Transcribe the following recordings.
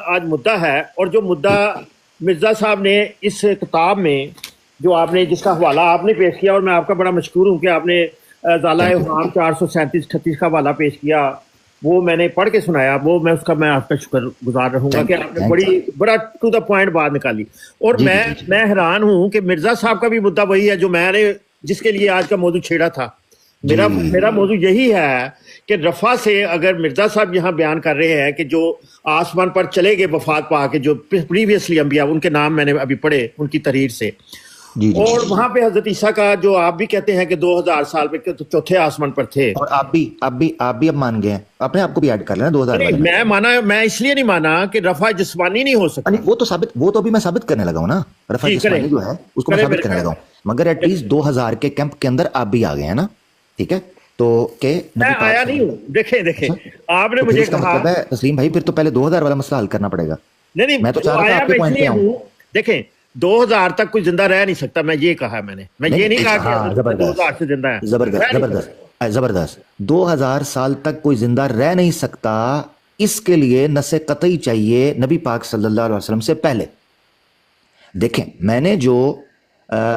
آج مدعا ہے، اور جو مدعا مرزا صاحب نے اس کتاب میں جو آپ نے جس کا حوالہ آپ نے پیش کیا، اور میں آپ کا بڑا مشکور ہوں کہ آپ نے ازالہ اوہام 437-38 کا حوالہ پیش کیا، وہ میں نے پڑھ کے سنایا، وہ میں اس کا میں آپ کا شکر گزار رہوں گا کہ آپ نے بڑا ٹو دا پوائنٹ بات نکالی. اور میں حیران ہوں کہ مرزا صاحب کا بھی مدعا وہی ہے جو میں نے جس کے لیے آج کا موضوع چھیڑا تھا. میرا موضوع یہی ہے کہ رفع سے اگر مرزا صاحب یہاں بیان کر رہے ہیں کہ جو آسمان پر چلے گئے وفات پا کے، جو پریویسلی انبیاء، ان کے نام میں نے ابھی پڑھے ان کی تحریر سے، اور وہاں پہ حضرت عیسیٰ کا جو آپ بھی کہتے ہیں کہ 2000 سال پہ چوتھے آسمان پر تھے، اور آپ بھی اب مان گئے ہیں، اپنے آپ کو بھی ایڈ کر لینا 2000 والے میں اس لیے نہیں مانا کہ رفع جسمانی نہیں ہو سکتا. وہ تو ابھی میں ثابت کرنے لگا ہوں نا، رفع جسمانی جو ہے اس کو میں ثابت کرنے لگا ہوں، مگر ایٹ لیسٹ 2000 کے کیمپ کے اندر آپ بھی آ گئے ہیں نا. ٹھیک ہے، تو کہ میں آیا نہیں ہوں. دیکھیں آپ نے مجھے کہا مطلب ہے تسلیم بھائی پھر تو پہلے 2000 والا مسئلہ حل کرنا پڑے گا. نہیں میں تو چاہ رہا تھا آپ کے پوائنٹ پہ آؤں. دیکھیں 2000 تک کوئی زندہ رہ نہیں سکتا، میں یہ کہا، میں یہ نہیں کہا کہ 2000 سے زندہ ہے. زبردست 2000 سال تک کوئی زندہ رہ نہیں سکتا، اس کے لیے نص قطعی چاہیے نبی پاک صلی اللہ علیہ وسلم سے پہلے. دیکھیں میں نے جو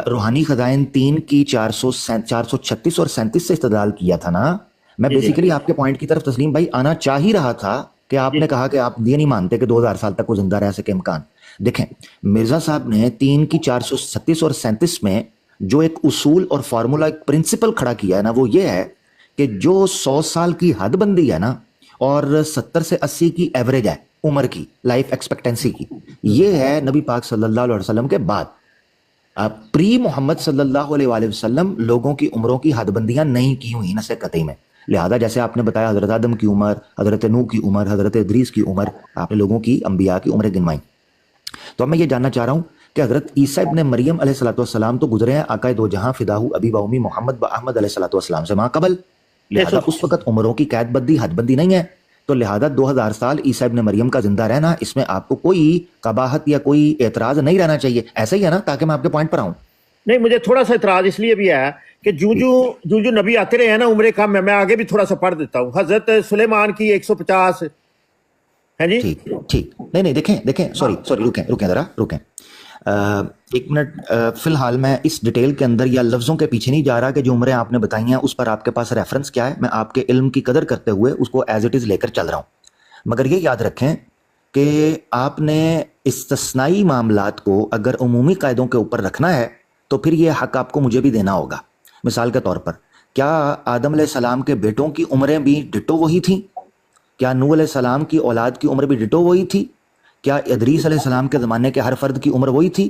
روحانی خزائن 3 کی 436 اور 37 سے استدلال کیا تھا نا، میں بیسیکلی آپ کے پوائنٹ کی طرف تسلیم بھائی آنا چاہ ہی رہا تھا کہ آپ نے کہا کہ آپ یہ نہیں مانتے کہ 2000 سال تک وہ زندہ رہ سکے امکان. دیکھیں مرزا صاحب نے 3 کی 436 اور 37 میں جو ایک اصول اور فارمولا ایک پرنسپل کھڑا کیا ہے نا، وہ یہ ہے کہ جو 100 سال کی حد بندی ہے نا، اور 70 سے 80 کی ایوریج ہے عمر کی، لائف ایکسپیکٹنسی کی، یہ ہے نبی پاک صلی اللہ علیہ وسلم کے بعد. پری محمد صلی اللہ علیہ وآلہ وسلم لوگوں کی عمروں کی حد بندیاں نہیں کی ہوئی نص قطعی میں. لہذا جیسے آپ نے بتایا حضرت آدم کی عمر، حضرت نوح کی عمر، حضرت ادریس کی عمر، آپ نے لوگوں کی انبیاء کی عمریں گنوائیں. تو اب میں یہ جاننا چاہ رہا ہوں کہ حضرت عیسیٰ ابن مریم علیہ الصلوۃ والسلام تو گزرے ہیں آقائے دو جہاں فداہ ابی و امی محمد احمد علیہ الصلوۃ والسلام سے ماں قبل، لہذا اس وقت عمروں کی قید بندی حد بندی نہیں ہے. تو لہذا 2000 سال عیسیٰ ابن مریم کا زندہ رہنا، اس میں آپ کو کوئی قباحت یا کوئی اعتراض نہیں رہنا چاہیے. ایسا ہی ہے نا، تاکہ میں آپ کے پوائنٹ پر آؤں. نہیں، مجھے تھوڑا سا اعتراض اس لیے بھی ہے کہ جو نبی آتے رہے ہیں نا عمرے کم ہے. میں آگے بھی تھوڑا سا پڑھ دیتا ہوں. حضرت سلیمان کی 150 ہے جی. ٹھیک نہیں دیکھیں سوری رکیں ایک منٹ. فی الحال میں اس ڈیٹیل کے اندر یا لفظوں کے پیچھے نہیں جا رہا کہ جو عمریں آپ نے بتائی ہیں اس پر آپ کے پاس ریفرنس کیا ہے. میں آپ کے علم کی قدر کرتے ہوئے اس کو ایز اٹ از لے کر چل رہا ہوں. مگر یہ یاد رکھیں کہ آپ نے استثنائی معاملات کو اگر عمومی قاعدوں کے اوپر رکھنا ہے تو پھر یہ حق آپ کو مجھے بھی دینا ہوگا. مثال کے طور پر کیا آدم علیہ السلام کے بیٹوں کی عمریں بھی ڈٹو وہی تھیں؟ کیا نوح علیہ السلام کی اولاد کی عمر بھی ڈٹو وہی تھی؟ کیا ادریس علیہ السلام کے زمانے کے ہر فرد کی عمر وہی تھی؟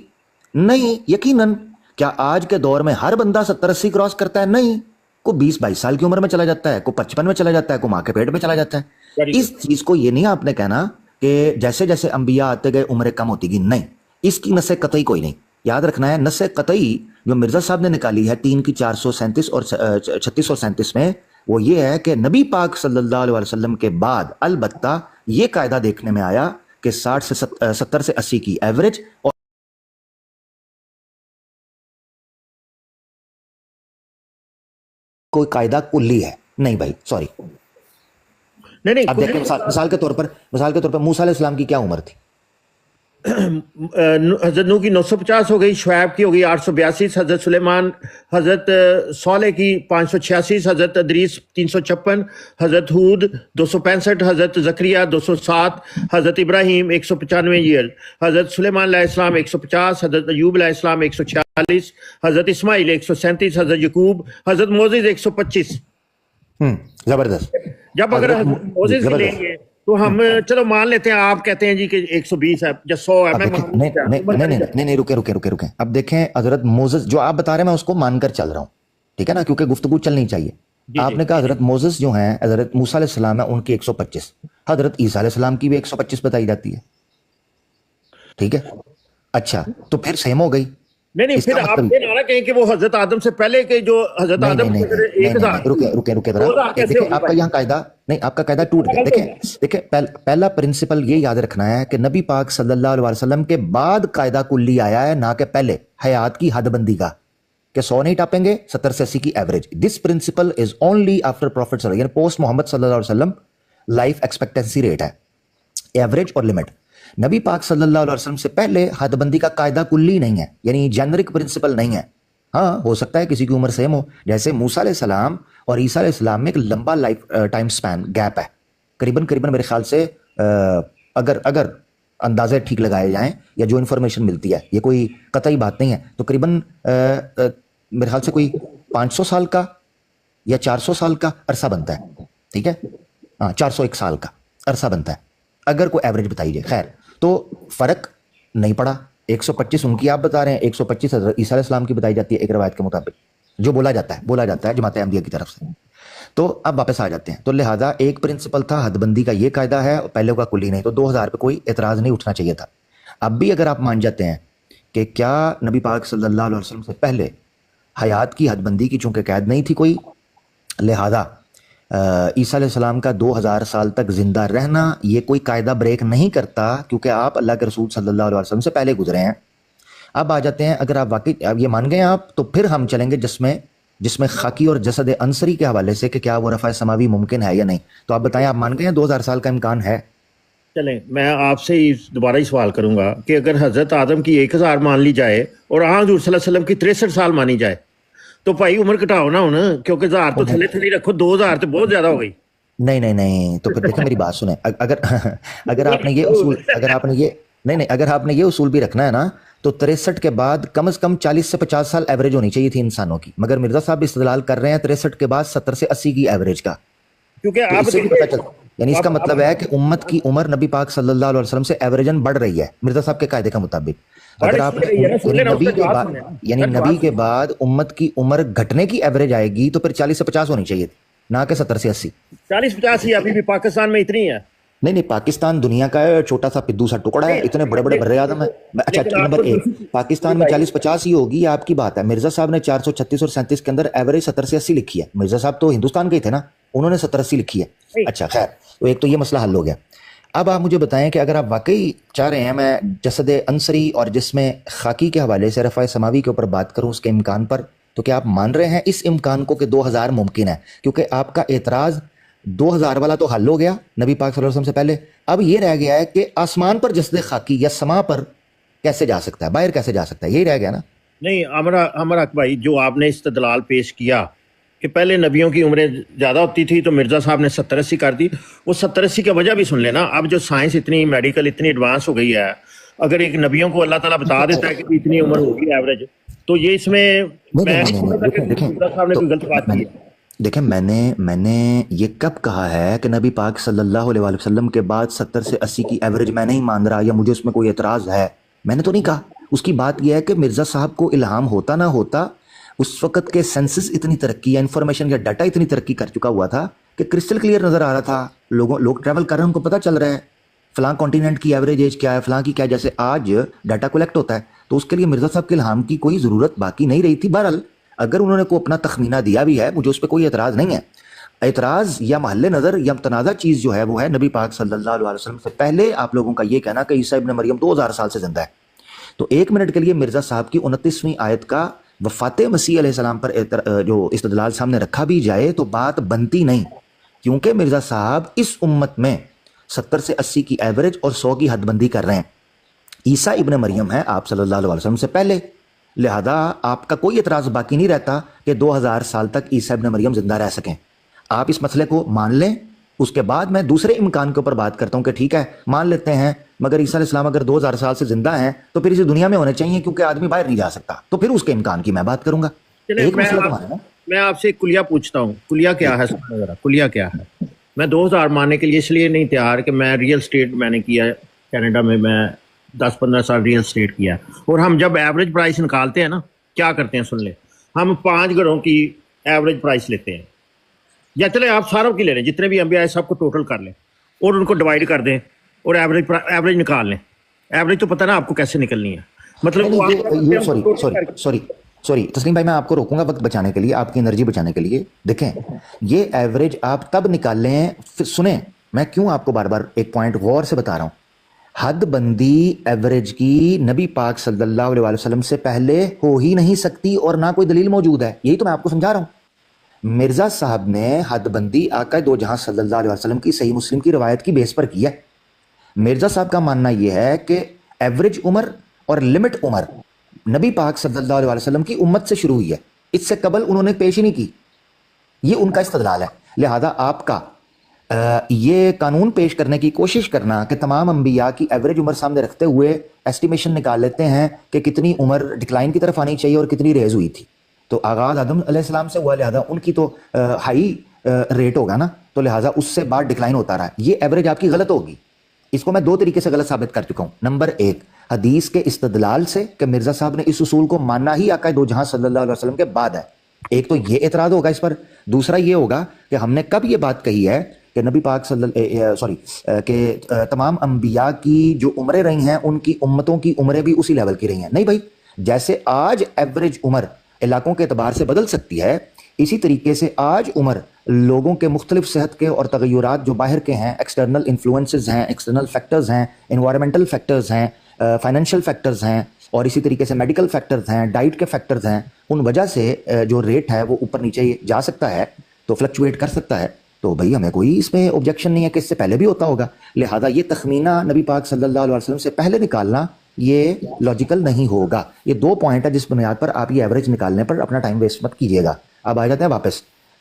نہیں یقیناً. کیا آج کے دور میں ہر بندہ 70-80 کراس کرتا ہے؟ نہیں. کوئی 20-22 سال کی عمر میں چلا جاتا ہے، کوئی 55 میں چلا جاتا ہے، کوئی ماں کے پیٹ میں چلا جاتا ہے. اس چیز کو یہ نہیں آپ نے کہنا کہ جیسے جیسے انبیاء آتے گئے عمریں کم ہوتی گئی. نہیں، اس کی نص قطعی کوئی نہیں. یاد رکھنا ہے نص قطعی جو مرزا صاحب نے نکالی ہے 3 کی 437 اور 36 اور 37 میں، وہ یہ ہے کہ نبی پاک صلی اللہ علیہ وسلم کے بعد البتہ یہ قاعدہ دیکھنے میں آیا کہ 70 سے 80 کی ایوریج اور کوئی قاعدہ کلی ہے. نہیں بھائی سوری. اب دیکھیں مثال کے طور پر موسیٰ علیہ السلام کی کیا عمر تھی؟ حضرت نوح کی 950 ہو گئی، شعیب کی ہو گئی 882، حضرت سلیمان، حضرت صالح کی 586، حضرت ادریس 356، حضرت ہود 265، حضرت زکریا 207، حضرت ابراہیم 195 ایئر، حضرت سلیمان علیہ السلام 150، حضرت ایوب علیہ السلام 146، حضرت اسماعیل 137، حضرت یعقوب، حضرت موسیٰ 125. زبردست. جب اگر حضرت موسیٰ لیں گے تو ہم چلو مان لیتے ہیں، آپ کہتے ہیں جی کہ 120 ہے یا 100 ہے. نہیں رکیں. اب دیکھیں حضرت موسیٰ جو آپ بتا رہے ہیں میں اس کو مان کر چل رہا ہوں، ٹھیک ہے نا، کیونکہ گفتگو چلنی چاہیے. آپ نے کہا حضرت موسیٰ جو ہیں حضرت موسیٰ علیہ السلام ہے ان کی 125، حضرت عیسیٰ علیہ السلام کی بھی 125 بتائی جاتی ہے. ٹھیک ہے، اچھا تو پھر سیم ہو گئی. نہیں پھر آپ یہ نہ کہیں کہ وہ حضرت آدم سے پہلے کے جو حضرت آدم رکے آپ کا یہاں قاعدہ نہیں، آپ کا قاعدہ ٹوٹ گیا. دیکھیں پہلا پرنسپل یہ یاد رکھنا ہے کہ نبی پاک صلی اللہ علیہ وسلم کے بعد قاعدہ کلی آیا ہے، نہ کہ پہلے حیات کی حد بندی کا کہ 100 نہیں ٹاپیں گے، 70 سے 80 کی average. This principle is only after prophet یعنی پوسٹ محمد صلی اللہ علیہ وسلم لائف ایکسپیکٹنسی ریٹ ہے، ایوریج اور لمٹ. نبی پاک صلی اللہ علیہ وسلم سے پہلے حد بندی کا قاعدہ کلی نہیں ہے، یعنی جینرک پرنسپل نہیں ہے. ہاں ہو سکتا ہے کسی کی عمر سیم ہو، جیسے موسیٰ علیہ السلام اور عیسیٰ علیہ السلام میں ایک لمبا لائف ٹائم سپین گیپ ہے، قریباً میرے خیال سے اگر اندازے ٹھیک لگائے جائیں یا جو انفارمیشن ملتی ہے، یہ کوئی قطعی بات نہیں ہے، تو قریباً میرے خیال سے کوئی 500 سال کا یا 400 سال کا عرصہ بنتا ہے. ٹھیک ہے، ہاں 401 سال کا عرصہ بنتا ہے اگر کوئی ایوریج بتائی جائے. خیر، تو فرق نہیں پڑا. 125 ان کی آپ بتا رہے ہیں، 125 حضرت عیسیٰ علیہ السلام کی بتائی جاتی ہے ایک روایت کے مطابق، جو بولا جاتا ہے جماعت احمدیہ کی طرف سے. تو اب واپس آ جاتے ہیں. تو لہٰذا ایک پرنسپل تھا حد بندی کا، یہ قاعدہ ہے، پہلے کا کلی نہیں. تو 2000 پہ کوئی اعتراض نہیں اٹھنا چاہیے تھا. اب بھی اگر آپ مان جاتے ہیں کہ کیا نبی پاک صلی اللہ علیہ وسلم سے پہلے حیات کی حد بندی کی چونکہ قید نہیں تھی کوئی، لہٰذا عیسیٰ علیہ السلام کا 2000 سال تک زندہ رہنا یہ کوئی قاعدہ بریک نہیں کرتا، کیونکہ آپ اللہ کے رسول صلی اللہ علیہ وسلم سے پہلے گزرے ہیں. اب آ جاتے ہیں، اگر آپ واقعی اب یہ مان گئے آپ، تو پھر ہم چلیں گے جس میں خاکی اور جسد عنصری کے حوالے سے کہ کیا وہ رفع سماوی ممکن ہے یا نہیں. تو آپ بتائیں، آپ مان گئے ہیں 2000 سال کا امکان ہے؟ چلیں میں آپ سے دوبارہ ہی سوال کروں گا کہ اگر حضرت آدم کی 1000 مان لی جائے اور حضور صلی اللہ علیہ وسلم کی 63 سال مانی جائے تو بھائی عمر گھٹاؤ نہ ہونا، کیونکہ 1000 تو تھلے رکھو، 2000 تو بہت زیادہ ہو گئی. نہیں، تو پھر دیکھیں میری بات سنیں. اگر آپ نے یہ اصول اگر آپ نے یہ اصول بھی رکھنا ہے نا، تو 63 کے بعد کم از کم 40 سے 50 سال ایوریج ہونی چاہیے تھی انسانوں کی، مگر مرزا صاحب استدلال کر رہے ہیں 63 کے بعد 70 سے 80 کی ایوریج کا. کیونکہ تو آپ اس سے بھی پتہ چلتا، یعنی اس کا مطلب ہے کہ امت کی عمر نبی پاک صلی اللہ علیہ وسلم سے ایوریجن بڑھ رہی ہے مرزا صاحب کے قاعدے کا مطابق. اگر آپ یعنی نبی کے بعد امت کی عمر گھٹنے کی ایوریج آئے گی تو پھر 40 سے 50 ہونی چاہیے تھی، نہ کہ 70 سے 80. 40-50 ہی ابھی بھی پاکستان میں اتنی ہے. نہیں، پاکستان دنیا کا چھوٹا سا پدو سا ٹکڑا ہے، اتنے بڑے بر اعظم ہے. اچھا، نمبر 1 پاکستان میں 40-50 ہی ہوگی، آپ کی بات ہے. مرزا صاحب نے 436 اور 37 کے اندر ایوریج 70 سے 80 لکھی ہے. مرزا صاحب تو ہندوستان کے ہی تھے نا، انہوں نے 70-80 لکھی ہے. اچھا خیر، تو ایک تو یہ مسئلہ حل ہو گیا. اب آپ مجھے بتائیں کہ اگر آپ واقعی چاہ رہے ہیں میں جسد عنصری اور جسم خاکی کے حوالے سے رفع سماوی کے اوپر بات کروں اس کے امکان پر، تو کیا آپ مان رہے ہیں اس امکان کو کہ 2000 ممکن ہے؟ کیونکہ آپ کا اعتراض 2000 والا تو حل ہو گیا نبی پاک صلی اللہ علیہ وسلم سے پہلے. اب یہ رہ گیا ہے کہ آسمان پر جسد خاکی یا سما پر کیسے جا سکتا ہے، باہر کیسے جا سکتا ہے، یہی رہ گیا نا. نہیں ہمارا بھائی، جو آپ نے استدلال پیش کیا کہ پہلے نبیوں کی عمریں زیادہ ہوتی تھی تو مرزا صاحب نے 70-80 کر دی، وہ 70-80 کی وجہ بھی سن لینا. اب جو سائنس اتنی میڈیکل اتنی ایڈوانس ہو گئی ہے، اگر ایک نبیوں کو اللہ تعالیٰ بتا دیتا ہے کہ اتنی عمر ہوگی ایوریج، تو یہ اس میں مرزا صاحب نے کوئی غلط بات کی ہے. دیکھیں، میں نے یہ کب کہا ہے کہ نبی پاک صلی اللہ علیہ وسلم کے بعد 70 سے 80 کی ایوریج میں نہیں مان رہا یا مجھے اس میں کوئی اعتراض ہے؟ میں نے تو نہیں کہا. اس کی بات یہ ہے کہ مرزا صاحب کو الہام ہوتا نہ ہوتا، اس وقت کے سینسز اتنی ترقی یا انفارمیشن یا ڈاٹا اتنی ترقی کر چکا ہوا تھا کہ کرسٹل کلیئر نظر آ رہا تھا. لوگ ٹریول کر رہے ہیں، ان کو پتہ چل رہا ہے فلاں کانٹیننٹ کی ایوریج ایج کیا ہے، فلاں کی کیا. جیسے آج ڈاٹا کلیکٹ ہوتا ہے، تو اس کے لیے مرزا صاحب کے الہام کی کوئی ضرورت باقی نہیں رہی تھی. بہرحال اگر انہوں نے کوئی اپنا تخمینہ دیا بھی ہے، مجھے اس پہ کوئی اعتراض نہیں ہے. اعتراض یا محل نظر یا متنازع چیز جو ہے وہ ہے نبی پاک صلی اللہ علیہ وسلم سے پہلے آپ لوگوں کا یہ کہنا کہ عیسیٰ ابن مریم 2000 سال سے زندہ ہے. تو 1 منٹ کے لیے مرزا صاحب کی 29ویں آیت کا وفات مسیح علیہ السلام پر جو استدلال سامنے رکھا بھی جائے تو بات بنتی نہیں، کیونکہ مرزا صاحب اس امت میں 70 سے 80 کی ایوریج اور 100 کی حد بندی کر رہے ہیں. عیسیٰ ابن مریم ہے آپ صلی اللہ علیہ وسلم سے پہلے، لہذا آپ کا کوئی اعتراض باقی نہیں رہتا کہ 2000 سال تک عیسیٰ ابن مریم زندہ رہ سکیں. آپ اس مسئلے کو مان لیں، اس کے بعد میں دوسرے امکان کے اوپر بات کرتا ہوں کہ ٹھیک ہے مان لیتے ہیں، مگر عیسیٰ علیہ السلام اگر 2000 سال سے زندہ ہیں تو پھر اسی دنیا میں ہونے چاہیے، کیونکہ آدمی باہر نہیں جا سکتا. تو پھر اس کے امکان کی میں بات کروں گا. ایک مسئلہ تو ہے. میں آپ سے کلیہ پوچھتا ہوں، کلیہ کیا ہے؟ کلیہ کیا ہے؟ میں 2000 ماننے کے لیے اس لیے نہیں تیار کہ میں ریئل اسٹیٹ میں نے کیا ہے کینیڈا میں 10-15 سال ریئل اسٹیٹ کیا ہے، اور ہم جب ایوریج پرائس نکالتے ہیں نا، کیا کرتے ہیں سن لیں، ہم 5 گھروں کی ایوریج پرائس لیتے ہیں، یا چلے آپ ساروں کی لے لیں، جتنے بھی انبیاء سب کو ٹوٹل کر لیں اور ان کو ڈیوائڈ کر دیں اور ایوریج نکال لیں. ایوریج تو پتہ نا آپ کو کیسے نکلنی ہے. مطلب سوری تسلیم بھائی، میں آپ کو روکوں گا وقت بچانے کے لیے، آپ کی انرجی بچانے کے لیے. دیکھیں، یہ ایوریج آپ تب نکال لیں، سنیں میں کیوں آپ کو بار بار ایک پوائنٹ غور سے بتا رہا ہوں. حد بندی ایوریج کی نبی پاک صلی اللہ علیہ وسلم سے پہلے ہو ہی نہیں سکتی، اور نہ کوئی دلیل موجود ہے. یہی تو میں آپ کو سمجھا رہا ہوں. مرزا صاحب نے حد بندی آقا دو جہاں صلی اللہ علیہ وسلم کی صحیح مسلم کی روایت کی بیس پر کی ہے. مرزا صاحب کا ماننا یہ ہے کہ ایوریج عمر اور لمٹ عمر نبی پاک صلی اللہ علیہ وسلم کی امت سے شروع ہوئی ہے، اس سے قبل انہوں نے پیش ہی نہیں کی، یہ ان کا استدلال ہے۔ لہذا آپ کا یہ قانون پیش کرنے کی کوشش کرنا کہ تمام انبیاء کی ایوریج عمر سامنے رکھتے ہوئے ایسٹیمیشن نکال لیتے ہیں کہ کتنی عمر ڈکلائن کی طرف آنی چاہیے اور کتنی ریز ہوئی تھی، تو آغاز آدم علیہ السلام سے ہوا، لہذا ان کی تو ہائی ریٹ ہوگا نا، تو لہذا اس سے بعد ڈکلائن ہوتا رہا، یہ ایوریج آپ کی غلط ہوگی۔ اس کو میں دو طریقے سے غلط ثابت کر چکا ہوں۔ نمبر ایک، حدیث کے استدلال سے کہ مرزا صاحب نے اس اصول کو ماننا ہی آقا دو جہاں صلی اللہ علیہ وسلم کے بعد ہے، ایک تو یہ اعتراض ہوگا اس پر، دوسرا یہ ہوگا کہ ہم نے کب یہ بات کہی ہے کہ نبی پاک کہ تمام انبیاء کی جو عمریں رہی ہیں ان کی امتوں کی عمریں بھی اسی لیول کی رہی ہیں؟ نہیں بھائی، جیسے آج ایوریج عمر علاقوں کے اعتبار سے بدل سکتی ہے، اسی طریقے سے آج عمر لوگوں کے مختلف صحت کے اور تغیرات جو باہر کے ہیں، ایکسٹرنل انفلوئنسز ہیں، ایکسٹرنل فیکٹرز ہیں، انوائرمنٹل فیکٹرز ہیں، فائنینشیل فیکٹرز ہیں، اور اسی طریقے سے میڈیکل فیکٹرز ہیں، ڈائٹ کے فیکٹرز ہیں، ان وجہ سے جو ریٹ ہے وہ اوپر نیچے جا سکتا ہے، تو فلکچویٹ کر سکتا ہے، تو بھائی ہمیں کوئی اس میں آبجیکشن نہیں ہے کہ اس سے پہلے بھی ہوتا ہوگا۔ لہذا یہ تخمینہ نبی پاک صلی اللہ علیہ وسلم سے پہلے نکالنا یہ لاجیکل نہیں ہوگا۔ یہ دو پوائنٹ ہے جس بنیاد پر آپ یہ ایوریج نکالنے پر اپنا ٹائم ویسٹ مت کیجیے گا۔ اب آ جاتے ہیں واپس،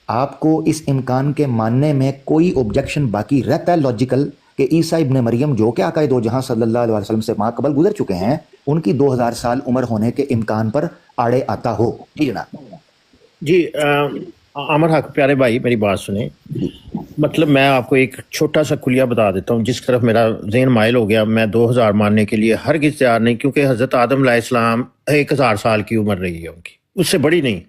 آپ کو اس امکان کے ماننے میں کوئی آبجیکشن باقی رہتا ہے لاجیکل کہ عیسیٰ ابن مریم جو کہ آقا دو جہاں صلی اللہ علیہ وسلم سے ماں قبل گزر چکے ہیں، ان کی 2000 سال عمر ہونے کے امکان پر آڑے آتا ہو؟ جی جناب۔ جی عامر حق پیارے بھائی میری بات سنیں، مطلب میں آپ کو ایک چھوٹا سا کلیہ بتا دیتا ہوں جس طرف میرا ذہن مائل ہو گیا۔ میں 2000 ماننے کے لیے ہرگز تیار نہیں، کیونکہ حضرت آدم علیہ السلام 1000 سال کی عمر رہی ہے ان کی، اس سے بڑی نہیں،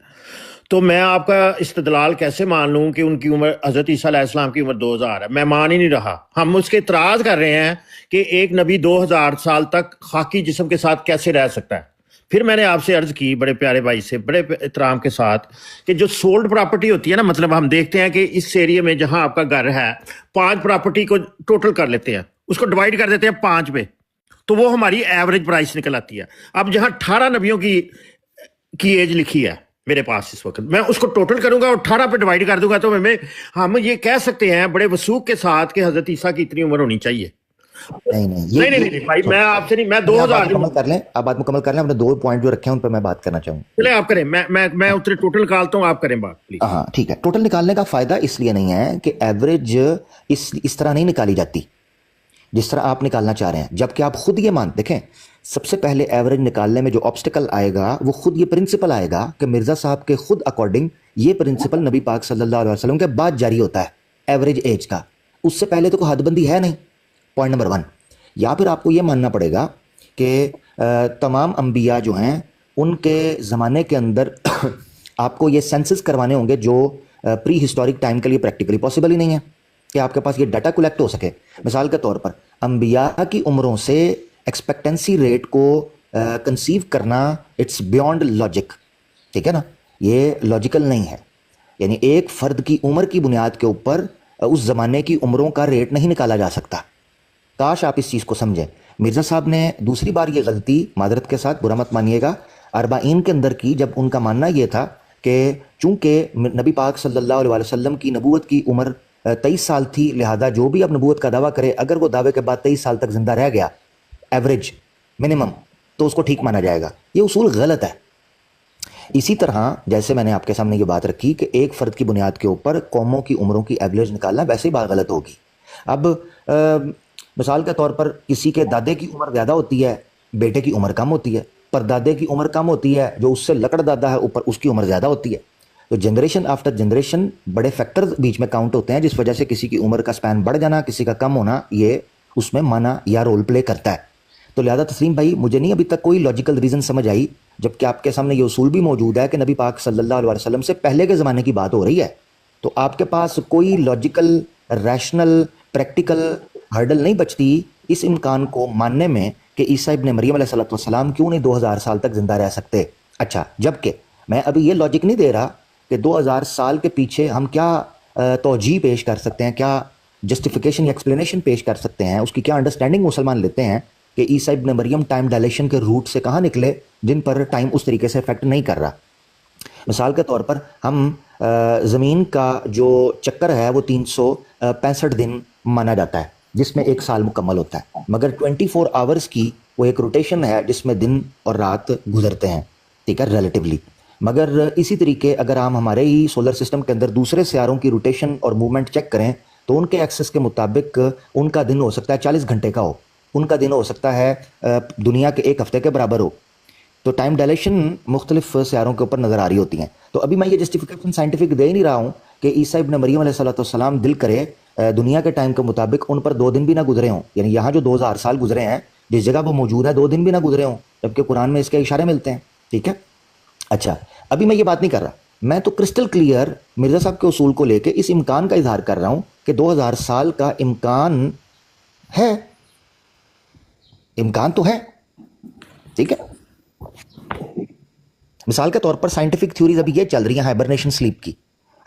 تو میں آپ کا استدلال کیسے مان لوں کہ ان کی عمر حضرت عیسیٰ علیہ السلام کی عمر 2000 ہے؟ میں مان ہی نہیں رہا۔ ہم اس کے اعتراض کر رہے ہیں کہ ایک نبی 2000 سال تک خاکی جسم کے ساتھ کیسے رہ سکتا ہے۔ پھر میں نے آپ سے عرض کی بڑے پیارے بھائی سے بڑے احترام کے ساتھ کہ جو سولڈ پراپرٹی ہوتی ہے نا، مطلب ہم دیکھتے ہیں کہ اس ایریے میں جہاں آپ کا گھر ہے 5 پراپرٹی کو ٹوٹل کر لیتے ہیں، اس کو ڈیوائڈ کر دیتے ہیں 5 پہ، تو وہ ہماری ایوریج پرائس نکل آتی ہے۔ اب جہاں 18 نبیوں کی ایج لکھی ہے میرے پاس اس وقت، میں اس کو ٹوٹل کروں گا اور 18 پہ ڈیوائڈ کر دوں گا، تو ہم یہ کہہ سکتے ہیں بڑے وثوق کے ساتھ کہ حضرت عیسیٰ کی اتنی عمر ہونی چاہیے۔ نہیں بھائی، میں آپ سے نہیں، میں 2000 مکمل کر لیں، آپ بات مکمل کر لیں، اپنے 2 پوائنٹ جو رکھے ہیں ان پہ میں بات کرنا چاہوں گا۔ چلیں آپ کریں، میں اتنے ٹوٹل نکالتا ہوں، آپ کریں بات پلیز۔ ہاں ٹھیک ہے۔ ٹوٹل نکالنے کا فائدہ اس لیے نہیں ہے کہ ایوریج اس طرح نہیں نکالی جاتی جس طرح آپ نکالنا چاہ رہے ہیں، جبکہ آپ خود یہ دیکھیں، سب سے پہلے ایوریج نکالنے میں جو آبسٹیکل آئے گا وہ خود یہ پرنسپل آئے گا کہ مرزا صاحب کے خود اکارڈنگ یہ پرنسپل نبی پاک صلی اللہ علیہ وسلم کے بعد جاری ہوتا ہے ایوریج ایج کا، اس سے پہلے تو کوئی حد بندی ہے نہیں، پوائنٹ نمبر 1۔ یا پھر آپ کو یہ ماننا پڑے گا کہ تمام انبیاء جو ہیں ان کے زمانے کے اندر آپ کو یہ سینسس کروانے ہوں گے جو پری ہسٹورک ٹائم کے لیے پریکٹیکلی پاسبل ہی نہیں ہے کہ آپ کے پاس یہ ڈاٹا کلیکٹ ہو سکے۔ مثال کے طور پر انبیاء کی عمروں سے ایکسپیکٹنسی ریٹ کو کنسیو کرنا اٹس بیونڈ لاجک، ٹھیک ہے نا، یہ لاجیکل نہیں ہے، یعنی ایک فرد کی عمر کی بنیاد کے اوپر اس زمانے کی عمروں کا ریٹ نہیں نکالا جا سکتا۔ کاش آپ اس چیز کو سمجھیں۔ مرزا صاحب نے دوسری بار یہ غلطی، معذرت کے ساتھ برا مت مانیے گا، اربعین کے اندر کی، جب ان کا ماننا یہ تھا کہ چونکہ نبی پاک صلی اللہ علیہ وسلم کی نبوت کی عمر 23 سال تھی، لہذا جو بھی اب نبوت کا دعویٰ کرے اگر وہ دعوے کے بعد 23 سال تک زندہ رہ گیا ایوریج منیمم، تو اس کو ٹھیک مانا جائے گا۔ یہ اصول غلط ہے۔ اسی طرح جیسے میں نے آپ کے سامنے یہ بات رکھی کہ ایک فرد کی بنیاد کے اوپر قوموں کی عمروں کی ایوریج نکالنا، ویسے ہی بات غلط ہوگی۔ اب مثال کے طور پر کسی کے دادے کی عمر زیادہ ہوتی ہے، بیٹے کی عمر کم ہوتی ہے، پر دادے کی عمر کم ہوتی ہے، جو اس سے لکڑ دادا ہے اوپر اس کی عمر زیادہ ہوتی ہے، تو جنریشن آفٹر جنریشن بڑے فیکٹرز بیچ میں کاؤنٹ ہوتے ہیں، جس وجہ سے کسی کی عمر کا سپین بڑھ جانا، کسی کا کم ہونا، یہ اس میں مانا یا رول پلے کرتا ہے۔ تو لہذا تسلیم بھائی، مجھے نہیں ابھی تک کوئی لاجیکل ریزن سمجھ آئی، جبکہ آپ کے سامنے یہ اصول بھی موجود ہے کہ نبی پاک صلی اللہ علیہ وسلم سے پہلے کے زمانے کی بات ہو رہی ہے، تو آپ کے پاس کوئی لاجیکل، ریشنل، پریکٹیکل ہرڈل نہیں بچتی اس امکان کو ماننے میں کہ عیسیٰ ابن مریم علیہ السلام کیوں نہیں 2000 سال تک زندہ رہ سکتے۔ اچھا، جبکہ میں ابھی یہ لاجک نہیں دے رہا کہ 2000 سال کے پیچھے ہم کیا توجیہ پیش کر سکتے ہیں، کیا جسٹیفیکیشن یا ایکسپلینیشن پیش کر سکتے ہیں، اس کی کیا انڈرسٹینڈنگ مسلمان لیتے ہیں کہ عیسیٰ ابن مریم ٹائم ڈائلیشن کے روٹ سے کہاں نکلے جن پر ٹائم اس طریقے سے افیکٹ نہیں کر رہا۔ مثال کے طور پر ہم زمین کا جو چکر ہے وہ 365 دن مانا جاتا ہے، جس میں 1 سال مکمل ہوتا ہے، مگر 24 آورس کی وہ ایک روٹیشن ہے جس میں دن اور رات گزرتے ہیں، ٹھیک ہے، ریلیٹیولی. مگر اسی طریقے اگر ہم ہمارے ہی سولر سسٹم کے اندر دوسرے سیاروں کی روٹیشن اور موومنٹ چیک کریں تو ان کے ایکسس کے مطابق ان کا دن ہو سکتا ہے 40 گھنٹے کا ہو، ان کا دن ہو سکتا ہے دنیا کے 1 ہفتے کے برابر ہو. تو ٹائم ڈائلیشن مختلف سیاروں کے اوپر نظر آ رہی ہوتی ہیں. تو ابھی میں یہ جسٹیفیکیشن سائنٹیفک دے ہی نہیں رہا ہوں کہ عیسیٰ ابن مریم علیہ السلام دل کرے دنیا کے ٹائم کے مطابق ان پر 2 دن بھی نہ گزرے ہوں، یعنی یہاں جو 2000 سال گزرے ہیں جس جگہ وہ موجود ہے 2 دن بھی نہ گزرے ہوں، جبکہ قرآن میں اس کے اشارے ملتے ہیں. ٹھیک ہے. اچھا ابھی میں یہ بات نہیں کر رہا، میں تو کرسٹل کلیئر مرزا صاحب کے اصول کو لے کے اس امکان کا اظہار کر رہا ہوں کہ 2000 سال کا امکان ہے، امکان تو ہے. ٹھیک ہے. مثال کے طور پر سائنٹیفک تھیوریز ابھی یہ چل رہی ہیں ہائبرنیشن سلیپ کی.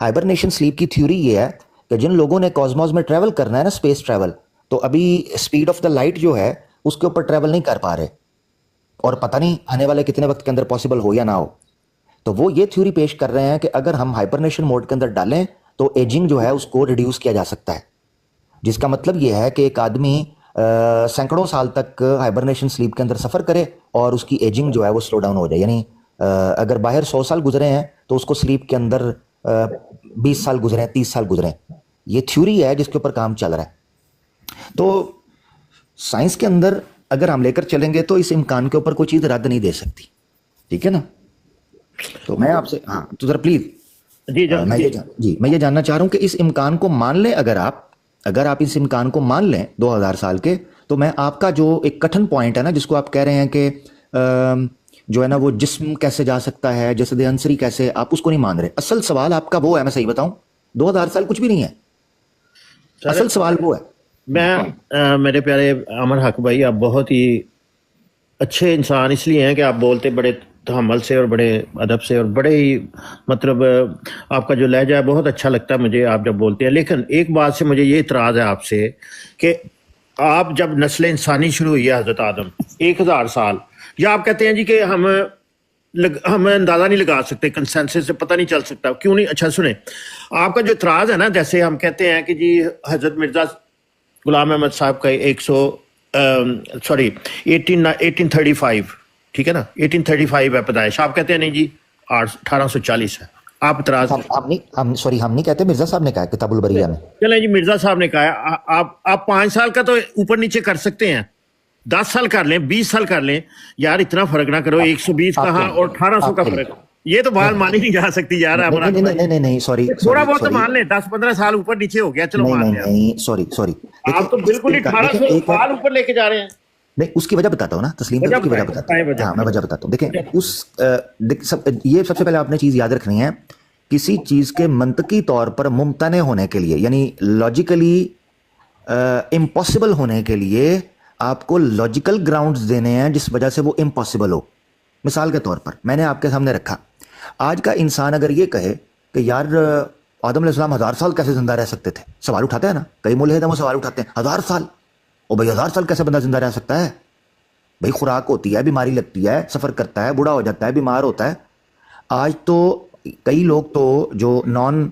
ہائبرنیشن سلیپ کی تھیوری یہ ہے کہ جن لوگوں نے کاسموس میں ٹریول کرنا ہے نا، اسپیس ٹریول، تو ابھی اسپیڈ آف دا لائٹ جو ہے اس کے اوپر ٹریول نہیں کر پا رہے، اور پتہ نہیں آنے والے کتنے وقت کے اندر پاسبل ہو یا نہ ہو. تو وہ یہ تھیوری پیش کر رہے ہیں کہ اگر ہم ہائبرنیشن موڈ کے اندر ڈالیں تو ایجنگ جو ہے اس کو ریڈیوس کیا جا سکتا ہے، جس کا مطلب یہ ہے کہ ایک آدمی سینکڑوں سال تک ہائبرنیشن سلیپ کے اندر سفر کرے اور اس کی ایجنگ جو ہے وہ سلو ڈاؤن ہو جائے. یعنی اگر باہر 100 سال گزرے ہیں تو اس کو سلیپ کے اندر 20 سال گزرے ہیں، 30 سال گزرے ہیں. یہ تھیوری ہے جس کے اوپر کام چل رہا ہے. تو سائنس کے اندر اگر ہم لے کر چلیں گے تو اس امکان کے اوپر کوئی چیز رد نہیں دے سکتی. ٹھیک ہے نا. تو میں آپ سے تو ذرا پلیز میں یہ جاننا چاہ رہا ہوں کہ اس امکان کو مان لیں، اگر آپ اس امکان کو مان لیں 2000 سال کے، تو میں آپ کا جو ایک کٹھن پوائنٹ ہے نا جس کو آپ کہہ رہے ہیں کہ جو ہے نا وہ جسم کیسے جا سکتا ہے، جسد عنصری کیسے، آپ اس کو نہیں مان رہے. اصل سوال آپ کا وہ ہے، میں صحیح بتاؤں 2000 سال کچھ بھی نہیں ہے، اصل سوال وہ ہے. میں میرے پیارے امر حق بھائی، آپ بہت ہی اچھے انسان اس لیے ہیں کہ آپ بولتے بڑے تحمل سے اور بڑے ادب سے، اور بڑے ہی مطلب آپ کا جو لہجہ ہے بہت اچھا لگتا ہے مجھے آپ جب بولتے ہیں. لیکن ایک بات سے مجھے یہ اعتراض ہے آپ سے کہ آپ جب نسل انسانی شروع ہوئی ہے حضرت آدم 1000 سال، یا آپ کہتے ہیں جی کہ ہم اندازہ نہیں لگا سکتے، کنسنسس سے پتہ نہیں چل سکتا، کیوں نہیں. اچھا سنیں، آپ کا جو اعتراض ہے نا، جیسے ہم کہتے ہیں کہ جی حضرت مرزا غلام احمد صاحب کا 1835، ٹھیک ہے نا، 1835 ہے پیدائش، آپ کہتے ہیں نہیں جی 1840 ہے. آپ اعتراض ہم نہیں کہتے، مرزا صاحب نے کہا کتاب البریہ میں. چلیں جی، مرزا صاحب نے کہا ہے. آپ 5 سال کا تو اوپر نیچے کر سکتے ہیں، 10 سال کر لیں، 20 سال کر لیں، یار اتنا فرق نہ کرو. 120 کہاں اور 1800 کا فرق، یہ تو بات مانی نہیں جا سکتی یار. نہیں سوری، تھوڑا بہت تو مان لیں، 10-15 سال اوپر نیچے ہو گیا، چلو مان لیں. نہیں سوری آپ تو بالکل 1800 سال اوپر لے کے جا رہے ہیں. نہیں، اس کی وجہ بتاتا ہوں نا تسلیم، اس کی وجہ بتاتا ہوں. ہاں میں وجہ بتاتا ہوں. دیکھیں یہ سب سے پہلے آپ نے چیز یاد رکھنی ہے، کسی چیز کے منطقی طور پر ممتنع ہونے کے لیے، یعنی لاجیکلی امپاسبل ہونے کے لیے آپ کو لاجیکل گراؤنڈز دینے ہیں جس وجہ سے وہ امپاسبل ہو. مثال کے طور پر میں نے آپ کے سامنے رکھا، آج کا انسان اگر یہ کہے کہ یار آدم علیہ السلام 1000 سال کیسے زندہ رہ سکتے تھے، سوال اٹھاتے ہیں نا، کئی ملحد ہیں وہ سوال اٹھاتے ہیں 1000 سال، او بھائی 1000 سال کیسے بندہ زندہ رہ سکتا ہے؟ بھائی خوراک ہوتی ہے، بیماری لگتی ہے، سفر کرتا ہے، بوڑھا ہو جاتا ہے، بیمار ہوتا ہے. آج تو کئی لوگ تو جو نان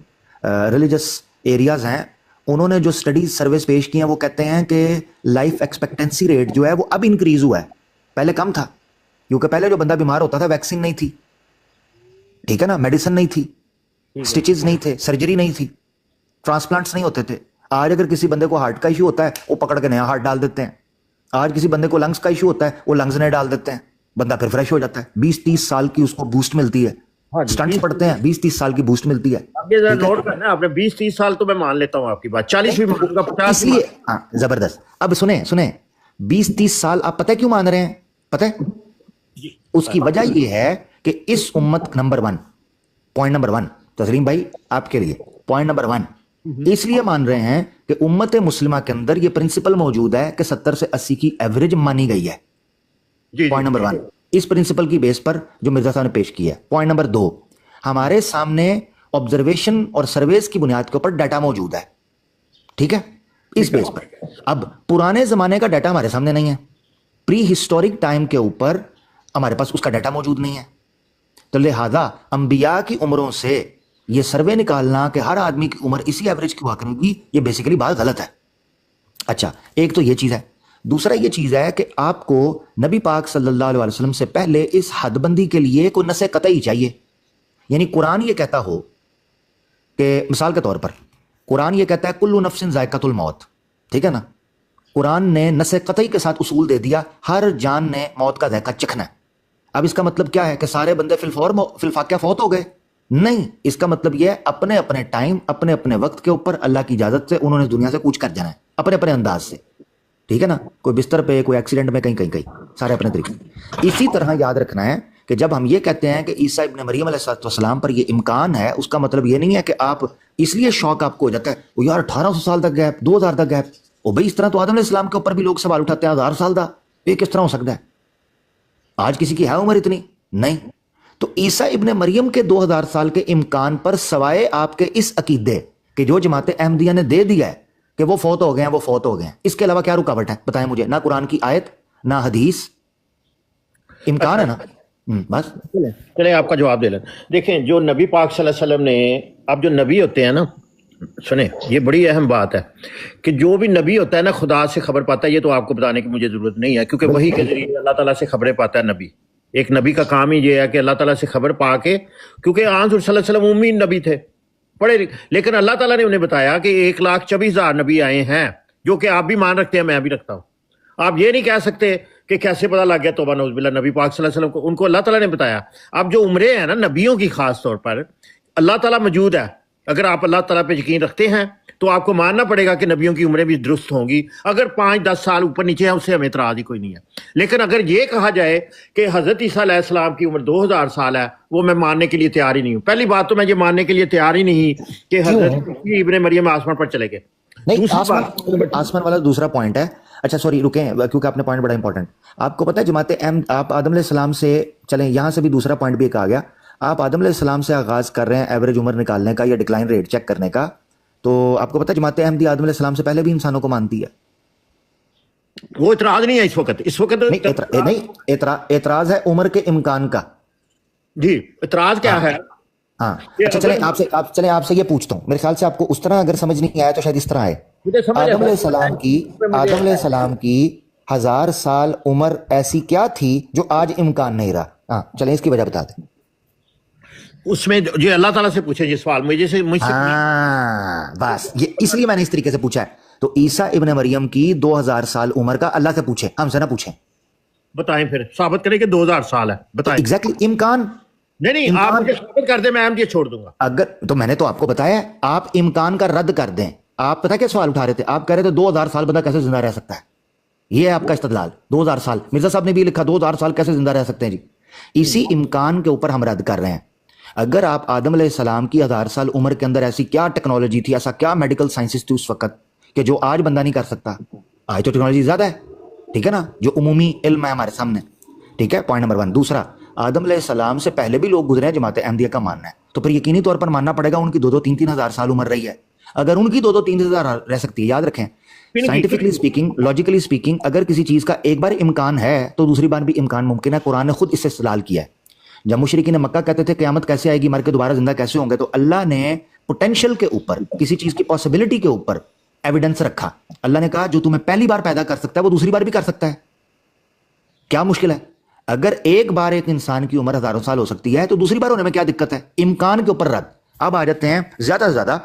ریلیجس ایریاز ہیں انہوں نے جو اسٹڈیز سروس پیش کی ہیں وہ کہتے ہیں کہ لائف ایکسپیکٹنسی ریٹ جو ہے وہ اب انکریز ہوا ہے، پہلے کم تھا، کیونکہ پہلے جو بندہ بیمار ہوتا تھا ویکسین نہیں تھی، ٹھیک ہے نا، میڈیسن نہیں تھی، سٹیچز نہیں تھے، سرجری نہیں تھی، ٹرانسپلانٹس نہیں ہوتے تھے. آج اگر کسی بندے کو ہارٹ کا ایشو ہوتا ہے وہ پکڑ کے نیا ہارٹ ڈال دیتے ہیں. آج کسی بندے کو لنگس کا ایشو ہوتا ہے وہ لنگس نئے ڈال دیتے ہیں، بندہ پھر فریش ہو جاتا ہے. 20-30 سال کی اس کو بوسٹ ملتی ہے، سٹنٹس پڑتے ہیں، 20-30 سال کی بوسٹ ملتی ہے. اب یہ ذرا نوٹ کرنا آپ نے، 20-30 سال تو میں مان لیتا ہوں آپ کی بات، 40 بھی مان گا، 50 اس لیے زبردست. اب سنیں 20-30 سال آپ پتہ کیوں مان رہے ہیں؟ پتہ ہے اس کی وجہ یہ ہے کہ اس امت پوائنٹ نمبر 1 تسلیم بھائی آپ کے لیے، پوائنٹ نمبر 1 اس لیے مان رہے ہیں کہ امت مسلمہ کے اندر یہ پرنسپل موجود ہے کہ 70 سے 80 کی ایوریج مانی گئی ہے. پوائنٹ نمبر 1 اس پرنسپل کی بیس پر جو مرزا صاحب نے پیش کیا ہے. پوائنٹ نمبر 2 ہمارے سامنے آبزرویشن اور سرویز کی بنیاد کے اوپر ڈیٹا موجود ہے، ٹھیک ہے، اس بیس پر. اب پرانے زمانے کا ڈیٹا ہمارے سامنے نہیں ہے، پری ہسٹورک ٹائم کے اوپر ہمارے پاس اس کا ڈیٹا موجود نہیں ہے. تو لہذا انبیاء کی عمروں سے یہ سروے نکالنا کہ ہر آدمی کی عمر اسی ایوریج کی ہوا کرے گی، یہ بیسیکلی بات غلط ہے. اچھا ایک تو یہ چیز ہے، دوسرا یہ چیز ہے کہ آپ کو نبی پاک صلی اللہ علیہ وسلم سے پہلے اس حد بندی کے لیے کوئی نص قطعی چاہیے. یعنی قرآن یہ کہتا ہو کہ مثال کے طور پر قرآن یہ کہتا ہے کلو نفس ذائقۃ الموت، ٹھیک ہے نا، قرآن نے نص قطعی کے ساتھ اصول دے دیا ہر جان نے موت کا ذائقہ چکھنا ہے. اب اس کا مطلب کیا ہے کہ سارے بندے فی الفاقہ فوت ہو گئے؟ نہیں، اس کا مطلب یہ ہے اپنے اپنے ٹائم اپنے اپنے وقت کے اوپر اللہ کی اجازت سے انہوں نے دنیا سے کوچ کر جانا ہے اپنے اپنے انداز سے، ٹھیک ہے نا، کوئی بستر پہ، کوئی ایکسیڈنٹ میں، کہیں کہیں کہیں، سارے اپنے طریقے. اسی طرح یاد رکھنا ہے کہ جب ہم یہ کہتے ہیں کہ عیسیٰ ابن مریم علیہ السلام پر یہ امکان ہے، اس کا مطلب یہ نہیں ہے کہ آپ اس لیے شوق آپ کو ہو جاتا ہے وہ یار 1800 سال تک گیپ، 2000 تک گیپ، او بھائی اس طرح تو آدم علیہ السلام کے اوپر بھی لوگ سوال اٹھاتے ہیں 1000 سال دا، یہ کس طرح ہو سکتا ہے؟ آج کسی کی ہے عمر اتنی؟ نہیں. تو عیسیٰ ابن مریم کے 2000 سال کے امکان پر سوائے آپ کے اس عقیدے کہ جو جماعت احمدیہ نے دے دیا ہے کہ وہ فوت ہو گئے ہیں، وہ فوت ہو گئے ہیں، اس کے علاوہ کیا رکاوٹ ہے بتائیں مجھے؟ نہ قرآن کی آیت، نہ حدیث، امکان ہے نا. بس چلیں آپ کا جواب دے لیں. دیکھیں جو نبی پاک صلی اللہ علیہ وسلم نے، اب جو نبی ہوتے ہیں نا، سنیں یہ بڑی اہم بات ہے کہ جو بھی نبی ہوتا ہے نا خدا سے خبر پاتا ہے. یہ تو آپ کو بتانے کی مجھے ضرورت نہیں ہے کیونکہ وہی کے ذریعے اللہ تعالیٰ سے خبریں پاتا ہے نبی. ایک نبی کا کام ہی یہ ہے کہ اللہ تعالیٰ سے خبر پا کے، کیونکہ حضور صلی اللہ علیہ وسلم امی نبی تھے پڑھے، لیکن اللہ تعالیٰ نے انہیں بتایا کہ 1,24,000 نبی آئے ہیں، جو کہ آپ بھی مان رکھتے ہیں، میں بھی رکھتا ہوں. آپ یہ نہیں کہہ سکتے کہ کیسے پتہ لگ گیا، توبہ نعوذ باللہ. نبی پاک صلی اللہ علیہ وسلم کو ان کو اللہ تعالیٰ نے بتایا. اب جو عمریں ہیں نا نبیوں کی، خاص طور پر اللہ تعالیٰ موجود ہے. اگر آپ اللہ تعالیٰ پہ یقین رکھتے ہیں تو آپ کو ماننا پڑے گا کہ نبیوں کی عمریں بھی درست ہوں گی. اگر 5-10 سال اوپر نیچے ہیں اس سے ہمیں اعتراض ہی کوئی نہیں ہے. لیکن اگر یہ کہا جائے کہ حضرت عیسیٰ علیہ السلام کی عمر 2000 سال ہے، وہ میں ماننے کے لیے تیار ہی نہیں ہوں. پہلی بات تو میں یہ ماننے کے لیے تیار ہی نہیں کہ حضرت ابن مریم آسمان پر چلے گئے. نہیں، آسمان والا دوسرا پوائنٹ ہے. اچھا سوری رکیں کیونکہ آپ نے پوائنٹ بڑا امپورٹنٹ. آپ کو پتہ ہے جماعت آپ آدم علیہ السلام سے چلیں، یہاں سے بھی دوسرا پوائنٹ بھی ایک آ گیا. آپ آدم علیہ السلام سے آغاز کر رہے ہیں ایوریج عمر نکالنے کا یا ڈکلائن ریٹ چیک کرنے کا، تو آپ کو پتہ ہے جماعت احمدی آدم علیہ السلام سے پہلے بھی انسانوں کو مانتی ہے. وہ اعتراض نہیں ہے اس وقت نہیں، اعتراض ہے عمر کے امکان کا. جی اعتراض کیا ہے؟ ہاں اچھا چلیں آپ سے یہ پوچھتا ہوں، میرے خیال سے آپ کو اس طرح اگر سمجھ نہیں آیا تو شاید اس طرح آئے. آدم علیہ السلام کی 1000 سال عمر ایسی کیا تھی جو آج امکان نہیں رہا؟ ہاں چلیں اس کی وجہ بتا دیں. اس میں جو اللہ تعالیٰ سے پوچھے یہ سوال مجھ سے بس یہ اس لیے میں نے اس طریقے سے پوچھا ہے. تو عیسیٰ ابن مریم کی 2000 سال عمر کا اللہ سے پوچھیں، ہم سے نہ پوچھیں. بتائیں پھر ثابت کریں کہ 2000 سال ہے، بتائیں. ایگزیکٹلی امکان. نہیں آپ مجھے ثابت کر دیں، میں احمدیت چھوڑ دوں گا. اگر تو میں نے تو آپ کو بتایا آپ امکان کا رد کر دیں. آپ پتہ کیا سوال اٹھا رہے تھے؟ آپ کہہ رہے تھے 2000 سال بندہ کیسے زندہ رہ سکتا ہے. یہ ہے آپ کا استدلال. 2000 سال مرزا صاحب نے بھی لکھا 2000 سال کیسے زندہ رہ سکتے ہیں جی. اسی امکان کے اوپر ہم رد کر رہے ہیں. اگر آپ آدم علیہ السلام کی 1000 سال عمر کے اندر ایسی کیا ٹیکنالوجی تھی، ایسا کیا میڈیکل سائنسز تھی اس وقت کہ جو آج بندہ نہیں کر سکتا. آج تو ٹیکنالوجی زیادہ ہے، ٹھیک ہے نا، جو عمومی علم ہے ہمارے سامنے، ٹھیک ہے. Point number 1. دوسرا، آدم علیہ السلام سے پہلے بھی لوگ گزرے ہیں، جماعت احمدیہ کا ماننا ہے تو پھر یقینی طور پر ماننا پڑے گا ان کی 2-3 ہزار سال عمر رہی ہے. اگر ان کی 2-3 ہزار رہ سکتی ہے، یاد رکھیں سائنٹیفکلی اسپیکنگ، لاجیکلی اسپیکنگ، اگر کسی چیز کا ایک بار امکان ہے تو دوسری بار بھی امکان ممکن ہے. قرآن نے خود اس سے استدلال کیا ہے. جب مشرکین مکہ کہتے تھے قیامت کیسے آئے گی، مر کے دوبارہ زندہ کیسے ہوں گے، تو اللہ نے پوٹینشیل کے اوپر، کسی چیز کی پاسبلٹی کے اوپر ایویڈنس رکھا. اللہ نے کہا جو تمہیں پہلی بار پیدا کر سکتا ہے وہ دوسری بار بھی کر سکتا ہے. کیا مشکل ہے؟ اگر ایک بار ایک انسان کی عمر 1000 سال ہو سکتی ہے تو دوسری بار ہونے میں کیا دقت ہے؟ امکان کے اوپر رد. اب آ جاتے ہیں زیادہ سے زیادہ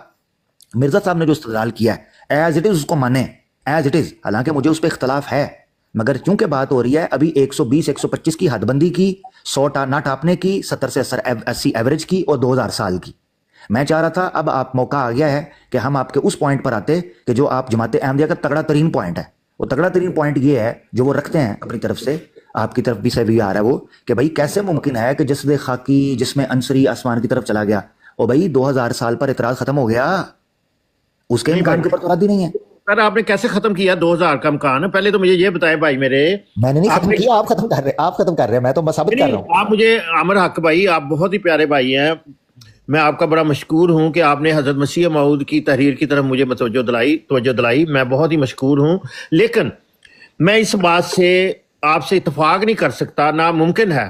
مرزا صاحب نے جو استدلال کیا ہے ایز اٹ از اس کو مانیں ایز اٹ از. حالانکہ مجھے اس پہ اختلاف ہے، مگر چونکہ بات ہو رہی ہے ابھی 120-125 کی حد بندی کی، 100 نہ ٹاپنے کی، 70 سے 80 ایوریج کی، اور 2000 سال کی. میں چاہ رہا تھا اب آپ موقع آ گیا ہے کہ ہم آپ کے اس پوائنٹ پر آتے کہ جو آپ جماعت احمدیہ کا تگڑا ترین پوائنٹ ہے. وہ تگڑا ترین پوائنٹ یہ ہے جو وہ رکھتے ہیں اپنی طرف سے، آپ کی طرف بھی سے بھی آ رہا ہے وہ، کہ بھائی کیسے ممکن ہے کہ جسد خاکی جس میں عنصری آسمان کی طرف چلا گیا. اور بھائی 2000 سال پر اعتراض ختم ہو گیا، اس کے امکان کے اوپر تو رد ہی نہیں ہے. سر آپ نے کیسے ختم کیا 2000 کا امکان؟ پہلے تو مجھے یہ بتائیں بھائی میرے. میں نے نہیں ختم کیا، آپ ختم کر رہے ہیں، میں تو ثابت کر رہا ہوں. آپ مجھے عامر حق بھائی، آپ بہت ہی پیارے بھائی ہیں، میں آپ کا بڑا مشکور ہوں کہ آپ نے حضرت مسیح موعود کی تحریر کی طرف مجھے توجہ دلائی. میں بہت ہی مشکور ہوں. لیکن میں اس بات سے آپ سے اتفاق نہیں کر سکتا، ناممکن ہے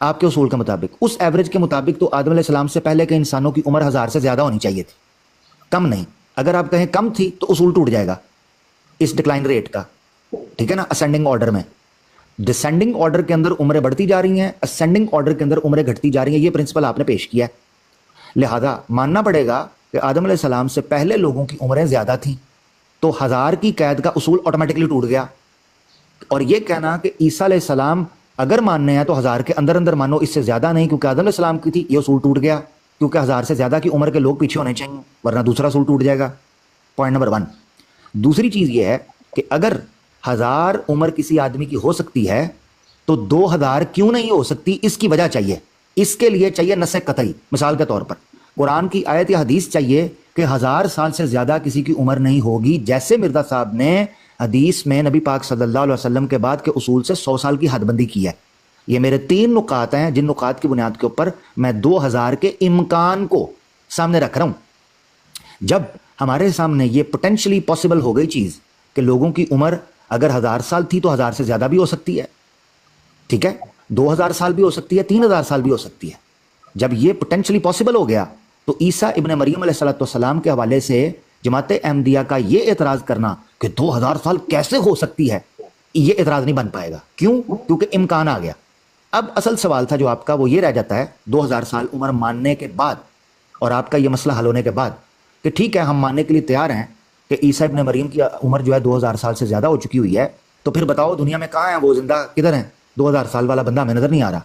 آپ کے اصول کے مطابق، اس ایوریج کے مطابق تو آدم علیہ السلام سے پہلے کے انسانوں کی عمر 1000 سے زیادہ ہونی چاہیے تھی، کم نہیں۔ اگر آپ کہیں کم تھی تو اصول ٹوٹ جائے گا اس ڈکلائن ریٹ کا، ٹھیک ہے نا، اسینڈنگ آرڈر میں۔ ڈسینڈنگ آرڈر کے اندر عمریں بڑھتی جا رہی ہیں، اسینڈنگ آرڈر کے اندر عمریں گھٹتی جا رہی ہیں، یہ پرنسپل آپ نے پیش کیا ہے۔ لہذا ماننا پڑے گا کہ آدم علیہ السلام سے پہلے لوگوں کی عمریں زیادہ تھیں، تو 1000 کی قید کا اصول آٹومیٹکلی ٹوٹ گیا۔ اور یہ کہنا کہ عیسیٰ علیہ السلام اگر ماننے ہیں تو 1000 کے اندر اندر مانو، اس سے زیادہ نہیں کیونکہ آدم علیہ السلام کی تھی، یہ اصول ٹوٹ گیا، کیونکہ 1000 سے زیادہ کی عمر کے لوگ پیچھے ہونے چاہیے، ورنہ دوسرا اصول ٹوٹ جائے گا۔ Point number 1۔ دوسری چیز یہ ہے کہ اگر 1000 عمر کسی آدمی کی ہو سکتی ہے تو 2000 کیوں نہیں ہو سکتی؟ اس کی وجہ چاہیے، اس کے لیے چاہیے نص قطعی۔ مثال کے طور پر قرآن کی آیت یا حدیث چاہیے کہ 1000 سال سے زیادہ کسی کی عمر نہیں ہوگی، جیسے مرزا صاحب نے حدیث میں نبی پاک صلی اللہ علیہ وسلم کے بعد کے اصول سے 100 سال کی حد بندی کی ہے۔ یہ میرے 3 نکات ہیں جن نکات کی بنیاد کے اوپر میں 2000 کے امکان کو سامنے رکھ رہا ہوں۔ جب ہمارے سامنے یہ پوٹینشلی پاسبل ہو گئی چیز کہ لوگوں کی عمر اگر 1000 سال تھی تو 1000 سے زیادہ بھی ہو سکتی ہے، ٹھیک ہے، 2000 سال بھی ہو سکتی ہے، 3000 سال بھی ہو سکتی ہے، جب یہ پوٹینشلی پاسبل ہو گیا تو عیسیٰ ابن مریم علیہ السلام کے حوالے سے جماعت احمدیہ کا یہ اعتراض کرنا کہ 2000 سال کیسے ہو سکتی ہے، یہ اعتراض نہیں بن پائے گا۔ کیوں؟ کیونکہ امکان آ گیا۔ اب اصل سوال تھا جو آپ کا وہ یہ رہ جاتا ہے 2000 سال عمر ماننے کے بعد، اور آپ کا یہ مسئلہ حل ہونے کے بعد کہ ٹھیک ہے ہم ماننے کے لیے تیار ہیں کہ عیسیٰ ابن مریم کی عمر جو ہے 2000 سال سے زیادہ ہو چکی ہوئی ہے، تو پھر بتاؤ دنیا میں کہاں ہیں وہ زندہ، کدھر ہیں؟ 2000 سال والا بندہ ہمیں نظر نہیں آ رہا،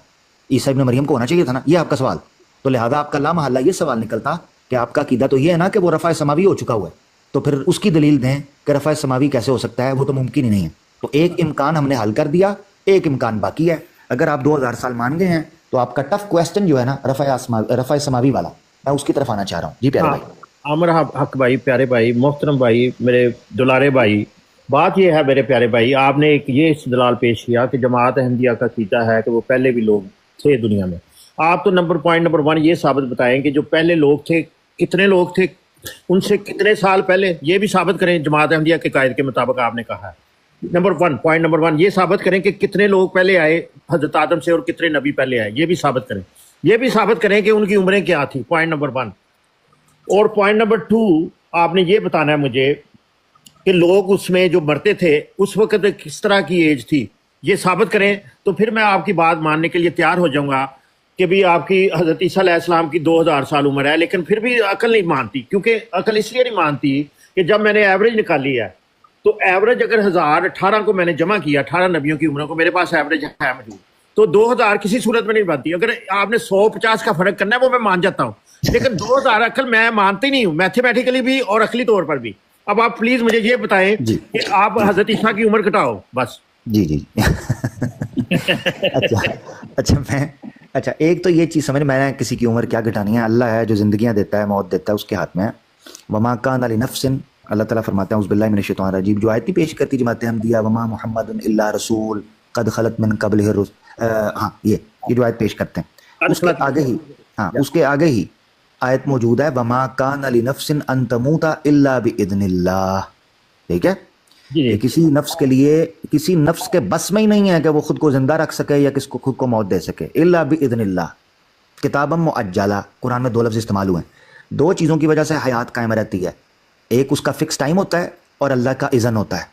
عیسیٰ ابن مریم کو ہونا چاہیے تھا نا، یہ آپ کا سوال۔ تو لہذا آپ کا لامحالہ یہ سوال نکلتا کہ آپ کا عقیدہ تو یہ ہے نا کہ وہ رفع سماوی ہو چکا ہوا ہے، تو پھر اس کی دلیل دیں کہ رفع سماوی کیسے ہو سکتا ہے، وہ تو ممکن ہی نہیں ہے۔ تو ایک امکان ہم نے حل کر دیا، ایک امکان باقی ہے۔ اگر آپ 2000 سال مان گئے ہیں تو آپ کا ٹف کویسچن جو ہے نا رفع سماوی والا، میں اس کی طرف آنا چاہ رہا ہوں۔ جی پیارے بھائی۔ عامر حق بھائی، پیارے بھائی، محترم بھائی، میرے دلارے بھائی، بات یہ ہے میرے پیارے بھائی، آپ نے ایک یہ استدلال پیش کیا کہ جماعت احمدیہ کا عقیدہ ہے کہ وہ پہلے بھی لوگ تھے دنیا میں۔ آپ تو پوائنٹ نمبر 1 یہ ثابت بتائیں کہ جو پہلے لوگ تھے کتنے لوگ تھے، ان سے کتنے سال پہلے، یہ بھی ثابت کریں جماعت احمدیہ کے قائد کے مطابق آپ نے کہا ہے۔ پوائنٹ نمبر 1 یہ ثابت کریں کہ کتنے لوگ پہلے آئے حضرت آدم سے اور کتنے نبی پہلے آئے، یہ بھی ثابت کریں۔ یہ بھی ثابت کریں کہ ان کی عمریں کیا تھی، پوائنٹ نمبر 1۔ اور پوائنٹ نمبر 2 آپ نے یہ بتانا ہے مجھے کہ لوگ اس میں جو مرتے تھے اس وقت کس طرح کی ایج تھی، یہ ثابت کریں، تو پھر میں آپ کی بات ماننے کے لیے تیار ہو جاؤں گا کہ بھی آپ کی حضرت عیسیٰ علیہ السلام کی 2000 سال عمر ہے، لیکن پھر بھی عقل نہیں مانتی۔ کیونکہ عقل اس لیے نہیں مانتی کہ جب میں نے ایوریج نکالی ہے تو ایوریج اگر 1018 کو میں نے جمع کیا 18 نبیوں کی عمروں کو، میرے پاس ایوریج ہے موجود، تو 2000 کسی صورت میں نہیں بنتی۔ اگر آپ نے 150 کا فرق کرنا ہے وہ میں مان جاتا ہوں، لیکن 2000 عقل میں مانتی نہیں ہوں، میتھمیٹیکلی بھی اور عقلی طور پر بھی۔ اب آپ پلیز مجھے یہ بتائیں کہ آپ حضرت عیسیٰ کی عمر گھٹاؤ بس۔ جی اچھا ایک تو یہ چیز سمجھ، میں نے کسی کی عمر کیا گھٹانی ہے، اللہ ہے جو زندگیاں دیتا ہے، موت دیتا ہے، اس کے ہاتھ میں ہے۔ وما کان لنفس، اللہ تعالیٰ فرماتے ہیں اعوذ باللہ من الشیطان الرجیم، جو آیت پیش کرتی جماعت احمدیہ وما محمد الا رسول قد خلت من قبلہ الرسل، ہاں یہ جو آیت پیش کرتے ہیں، اس کے آگے ہی آیت موجود ہے وما کان لنفس ان تموت الا باذن اللہ، ٹھیک ہے؟ کہ کسی نفس کے لیے، کسی نفس کے بس میں ہی نہیں ہے کہ وہ خود کو زندہ رکھ سکے یا کس کو خود کو موت دے سکے، الا باذن اللہ، کتابا مؤجلہ، قرآن میں 2 لفظ استعمال ہوئے ہیں۔ 2 چیزوں کی وجہ سے حیات قائم رہتی ہے، ایک اس کا فکس ٹائم ہوتا ہے اور اللہ کا اذن ہوتا ہے۔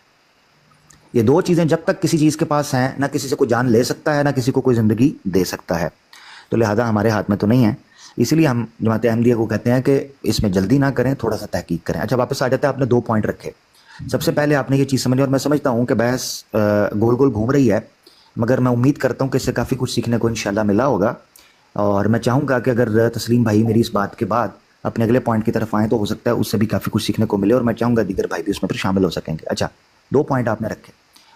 یہ 2 چیزیں جب تک کسی چیز کے پاس ہیں، نہ کسی سے کوئی جان لے سکتا ہے، نہ کسی کو کوئی زندگی دے سکتا ہے، تو لہذا ہمارے ہاتھ میں تو نہیں ہے۔ اسی لیے ہم جماعت احمدیہ کو کہتے ہیں کہ اس میں جلدی نہ کریں، تھوڑا سا تحقیق کریں۔ اچھا واپس آ جاتے ہیں، آپ نے 2 پوائنٹ رکھے۔ سب سے پہلے آپ نے یہ چیز سمجھی، اور میں سمجھتا ہوں کہ بحث گول گول گھوم رہی ہے، مگر میں امید کرتا ہوں کہ اس سے کافی کچھ سیکھنے کو انشاءاللہ ملا ہوگا، اور میں چاہوں گا کہ اگر تسلیم بھائی میری اس بات کے بعد اپنے اگلے پوائنٹ کی طرف آئیں تو ہو سکتا ہے اس سے بھی کافی کچھ سیکھنے کو ملے، اور میں چاہوں گا دیگر بھائی بھی اس میں پھر شامل ہو سکیں گے۔ اچھا 2 پوائنٹ آپ نے رکھے۔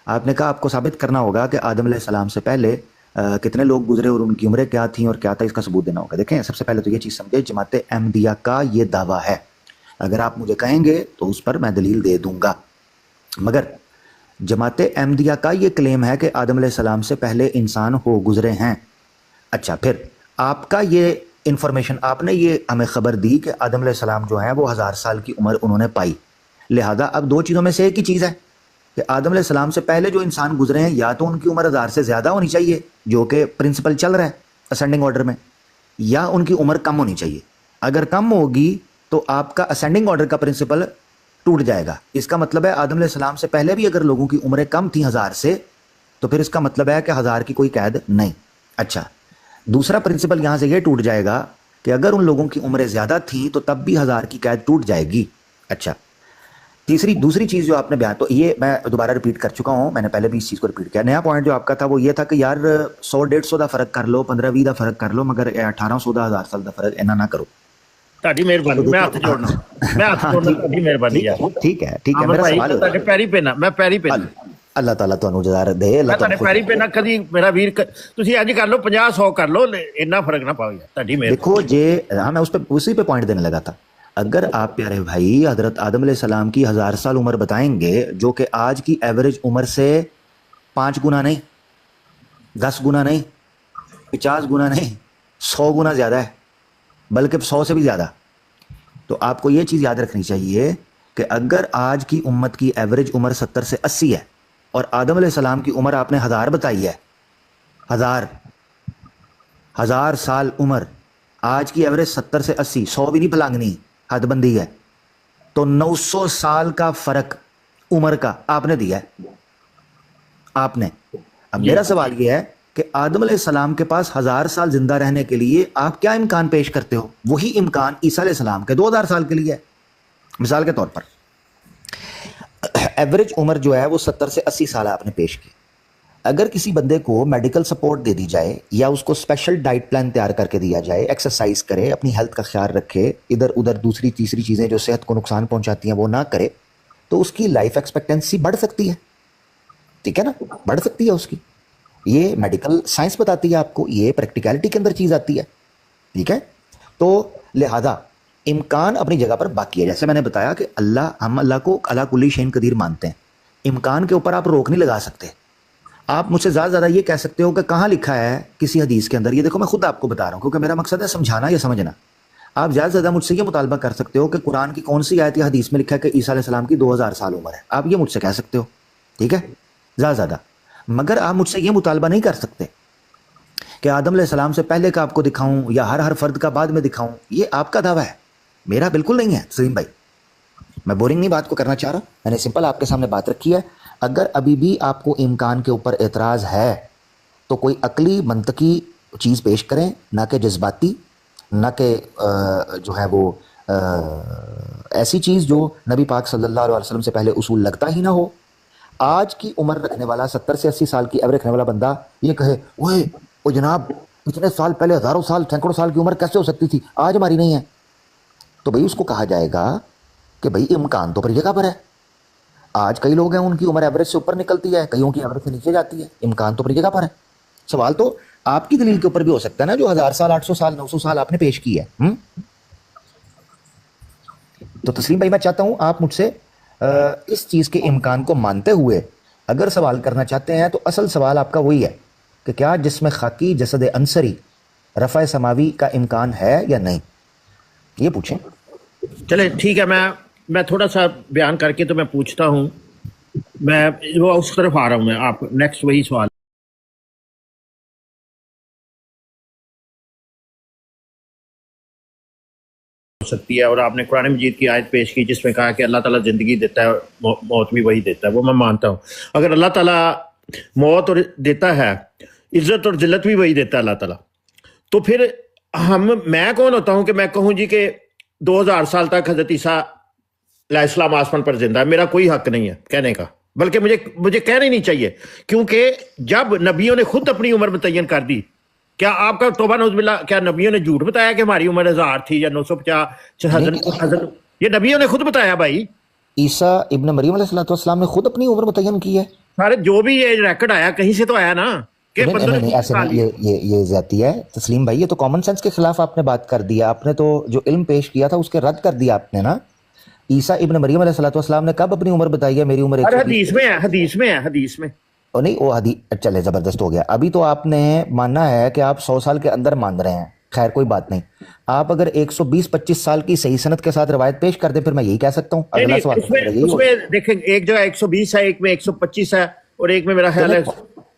آپ نے کہا آپ کو ثابت کرنا ہوگا کہ آدم علیہ السلام سے پہلے کتنے لوگ گزرے اور ان کی عمریں کیا تھیں اور کیا تھا، اس کا ثبوت دینا ہوگا۔ دیکھیں سب سے پہلے تو یہ چیز سمجھے، جماعت احمدیہ کا یہ دعویٰ ہے، اگر آپ مجھے کہیں گے تو اس پر میں دلیل دے دوں گا، مگر جماعت احمدیہ کا یہ کلیم ہے کہ آدم علیہ السلام سے پہلے انسان ہو گزرے ہیں۔ اچھا پھر آپ کا یہ انفارمیشن، آپ نے یہ ہمیں خبر دی کہ آدم علیہ السلام جو ہیں وہ 1000 سال کی عمر انہوں نے پائی، لہذا اب 2 چیزوں میں سے ایک ہی چیز ہے کہ آدم علیہ السلام سے پہلے جو انسان گزرے ہیں یا تو ان کی عمر 1000 سے زیادہ ہونی چاہیے، جو کہ پرنسپل چل رہا ہے، اسینڈنگ آرڈر میں یا ان کی عمر کم ہونی چاہیے. اگر کم ہوگی تو آپ کا اسینڈنگ آرڈر کا پرنسپل ٹوٹ جائے گا. اس کا مطلب ہے آدم علیہ السلام سے پہلے بھی اگر لوگوں کی عمریں کم تھیں 1000 سے تو پھر اس کا مطلب ہے کہ 1000 کی کوئی قید نہیں. اچھا, دوسرا پرنسپل یہاں سے یہ ٹوٹ جائے گا کہ اگر ان لوگوں کی عمریں زیادہ تھیں تو تب بھی 1000 کی قید ٹوٹ جائے گی. اچھا, دوسری چیز جو آپ نے بیان, تو یہ میں دوبارہ ریپیٹ کر چکا ہوں, میں نے پہلے بھی اس چیز کو ریپیٹ کیا. نیا پوائنٹ جو آپ کا تھا وہ یہ تھا کہ یار 100-150 دا فرق کر لو, 15-20 دا فرق کر لو, مگر 1800 دا 1000 سال دا فرق اینا نہ کرو. تہاڈی مہربانی, میں ہاتھ جوڑنا, تہاڈی مہربانی یار. ٹھیک ہے میرا سوال ہے, تہاڈے پیری پینا, میں پیری پینا. اللہ تعالیٰ تانوں جزا دے. میں تہاڈے پیری پینا کدی میرا ویر, تسی اج کر لو 50-100 کر لو, اتنا فرق نہ پاؤ یار. تہاڈی مہربانی. دیکھو جے, ہاں میں اسی پہ پوائنٹ دینے لگا تھا. اگر آپ پیارے بھائی حضرت آدم علیہ السلام کی 1000 سال عمر بتائیں گے جو کہ آج کی ایوریج عمر سے 5 گنا نہیں, 10 گنا نہیں, 50 گنا نہیں, 100 گنا زیادہ ہے, بلکہ 100 سے بھی زیادہ, تو آپ کو یہ چیز یاد رکھنی چاہیے کہ اگر آج کی امت کی ایوریج عمر 70 سے 80 ہے اور آدم علیہ السلام کی عمر آپ نے 1000 بتائی ہے, 1000 سال عمر, آج کی ایوریج 70 سے 80, 100 بھی نہیں پلانگنی, حد بندی ہے, تو 900 سال کا فرق عمر کا آپ نے دیا ہے, آپ نے. اب میرا سوال یہ ہے کہ آدم علیہ السلام کے پاس 1000 سال زندہ رہنے کے لیے آپ کیا امکان پیش کرتے ہو؟ وہی امکان عیسیٰ علیہ السلام کے 2000 سال کے لیے ہے. مثال کے طور پر ایوریج عمر جو ہے وہ 70 سے 80 سال آپ نے پیش کی. اگر کسی بندے کو میڈیکل سپورٹ دے دی جائے یا اس کو اسپیشل ڈائٹ پلان تیار کر کے دیا جائے, ایکسرسائز کرے, اپنی ہیلتھ کا خیال رکھے, ادھر ادھر دوسری تیسری چیزیں جو صحت کو نقصان پہنچاتی ہیں وہ نہ کرے, تو اس کی لائف ایکسپیکٹنسی بڑھ سکتی ہے. ٹھیک ہے نا, بڑھ سکتی ہے اس کی. یہ میڈیکل سائنس بتاتی ہے آپ کو, یہ پریکٹیکلٹی کے اندر چیز آتی ہے. ٹھیک ہے, تو لہذا امکان اپنی جگہ پر باقی ہے. جیسے میں نے بتایا کہ ہم اللہ کو علی کل شیء قدیر مانتے ہیں. امکان کے اوپر آپ روک نہیں لگا سکتے. آپ مجھ سے زیادہ یہ کہہ سکتے ہو کہ کہاں لکھا ہے کسی حدیث کے اندر, یہ دیکھو میں خود آپ کو بتا رہا ہوں کیونکہ میرا مقصد ہے سمجھانا یا سمجھنا. آپ زیادہ سے زیادہ مجھ سے یہ مطالبہ کر سکتے ہو کہ قرآن کی کون سی آیت یا حدیث میں لکھا ہے کہ عیسیٰ علیہ السلام کی 2000 سال عمر ہے. آپ یہ مجھ سے کہہ سکتے ہو, ٹھیک ہے, زیادہ, مگر آپ مجھ سے یہ مطالبہ نہیں کر سکتے کہ آدم علیہ السلام سے پہلے کا آپ کو دکھاؤں یا ہر فرد کا بعد میں دکھاؤں. یہ آپ کا دعویٰ ہے, میرا بالکل نہیں ہے تسلیم بھائی. میں بورنگ نہیں بات کو کرنا چاہ رہا, میں نے سمپل آپ کے سامنے بات رکھی ہے. اگر ابھی بھی آپ کو امکان کے اوپر اعتراض ہے تو کوئی عقلی منطقی چیز پیش کریں, نہ کہ جذباتی, نہ کہ جو ہے وہ ایسی چیز جو نبی پاک صلی اللہ علیہ وسلم سے پہلے اصول لگتا ہی نہ ہو. آج کی عمر رکھنے والا 70 سے 80 سال کی ایوریج رکھنے والا بندہ یہ کہے وہ جناب اتنے سال پہلے ہزاروں سال سینکڑوں سال کی عمر کیسے ہو سکتی تھی, آج ہماری نہیں ہے, تو بھئی اس کو کہا جائے گا کہ بھئی امکان تو اپنی جگہ پر ہے. آج کئی لوگ ہیں ان کی عمر ایوریج سے اوپر نکلتی ہے, کئیوں کی ایوریج سے نیچے جاتی ہے, امکان تو اپنی جگہ پر ہے. سوال تو آپ کی دلیل کے اوپر بھی ہو سکتا ہے نا, جو 1000 سال 800 سال 900 سال آپ نے پیش کی ہے. تو تسلیم بھائی میں چاہتا ہوں آپ مجھ سے اس چیز کے امکان کو مانتے ہوئے اگر سوال کرنا چاہتے ہیں تو اصل سوال آپ کا وہی ہے کہ کیا جسم خاکی جسد عنصری رفع سماوی کا امکان ہے یا نہیں, یہ پوچھیں. چلے ٹھیک ہے, میں تھوڑا سا بیان کر کے تو میں پوچھتا ہوں, میں وہ اس طرف آ رہا ہوں. میں آپ نیکسٹ وہی سوال ہو سکتی ہے, اور آپ نے قرآن مجید کی آیت پیش کی جس میں کہا کہ اللہ تعالیٰ زندگی دیتا ہے, موت بھی وہی دیتا ہے. وہ میں مانتا ہوں. اگر اللہ تعالیٰ موت اور دیتا ہے, عزت اور ذلت بھی وہی دیتا ہے اللہ تعالیٰ, تو پھر میں کون ہوتا ہوں کہ میں کہوں جی کہ 2000 سال تک حضرت عیسیٰ علیہ السلام آسمان پر زندہ ہے. میرا کوئی حق نہیں ہے کہنے کا, بلکہ مجھے کہنا ہی نہیں چاہیے, کیونکہ جب نبیوں نے خود اپنی عمر متعین کر دی, کیا آپ کا توبہ نعوذ باللہ, کیا نبیوں نے جھوٹ بتایا کہ ہماری عمر 1000 تھی یا 950 حضرت, یہ نبیوں نے خود بتایا بھائی. عیسیٰ ابن مریم علیہ السلام نے خود اپنی عمر متعین کی ہے. سارے جو بھی یہ ریکارڈ آیا کہیں سے تو آیا نا کہ ایسے نہیں, یہ زیادتی ہے تسلیم بھائی, یہ تو کامن سینس کے خلاف آپ نے بات کر دیا. آپ نے تو جو علم پیش کیا تھا اس کے رد کر دیا آپ نے نا. عیسیٰ ابن مریم علیہ السلام نے کب اپنی عمر بتائی ہے؟ میری عمر حدیث میں نہیں, وہ حدیث چلے زبردست ہو گیا. ابھی تو آپ نے ماننا ہے کہ آپ 100 سال کے اندر مان رہے ہیں, خیر کوئی بات نہیں. آپ اگر 120-25 سال کی صحیح سند کے ساتھ روایت پیش کر دیں پھر میں یہی کہہ سکتا ہوں. اگلا سوال اس میں دیکھیں, ایک جگہ 120 ہے, ایک میں 125 ہے, اور ایک میں میرا خیال ہے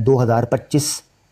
2025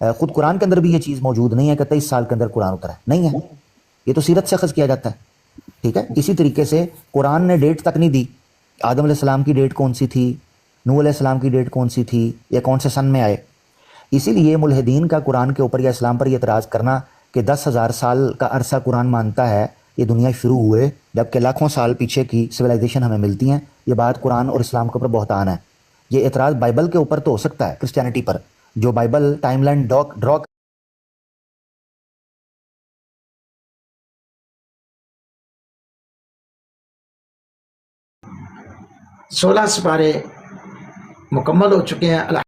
خود قرآن کے اندر بھی یہ چیز موجود نہیں ہے کہ 23 سال کے اندر قرآن اترا ہے، نہیں ہے، یہ تو سیرت سے اخذ کیا جاتا ہے، ٹھیک ہے. اسی طریقے سے قرآن نے ڈیٹ تک نہیں دی، آدم علیہ السلام کی ڈیٹ کون سی تھی، نوح علیہ السلام کی ڈیٹ کون سی تھی، یا کون سے سن میں آئے. اسی لیے ملحدین کا قرآن کے اوپر یا اسلام پر یہ اعتراض کرنا کہ 10,000 سال کا عرصہ قرآن مانتا ہے یہ دنیا شروع ہوئے جبکہ لاکھوں سال پیچھے کی سویلائزیشن ہمیں ملتی ہیں، یہ بات قرآن اور اسلام کے اوپر بہتان ہے. یہ اعتراض بائبل کے اوپر تو ہو سکتا ہے، کرسچینٹی پر، جو بائبل ٹائم لائن ڈرا 16 سپارے مکمل ہو چکے ہیں.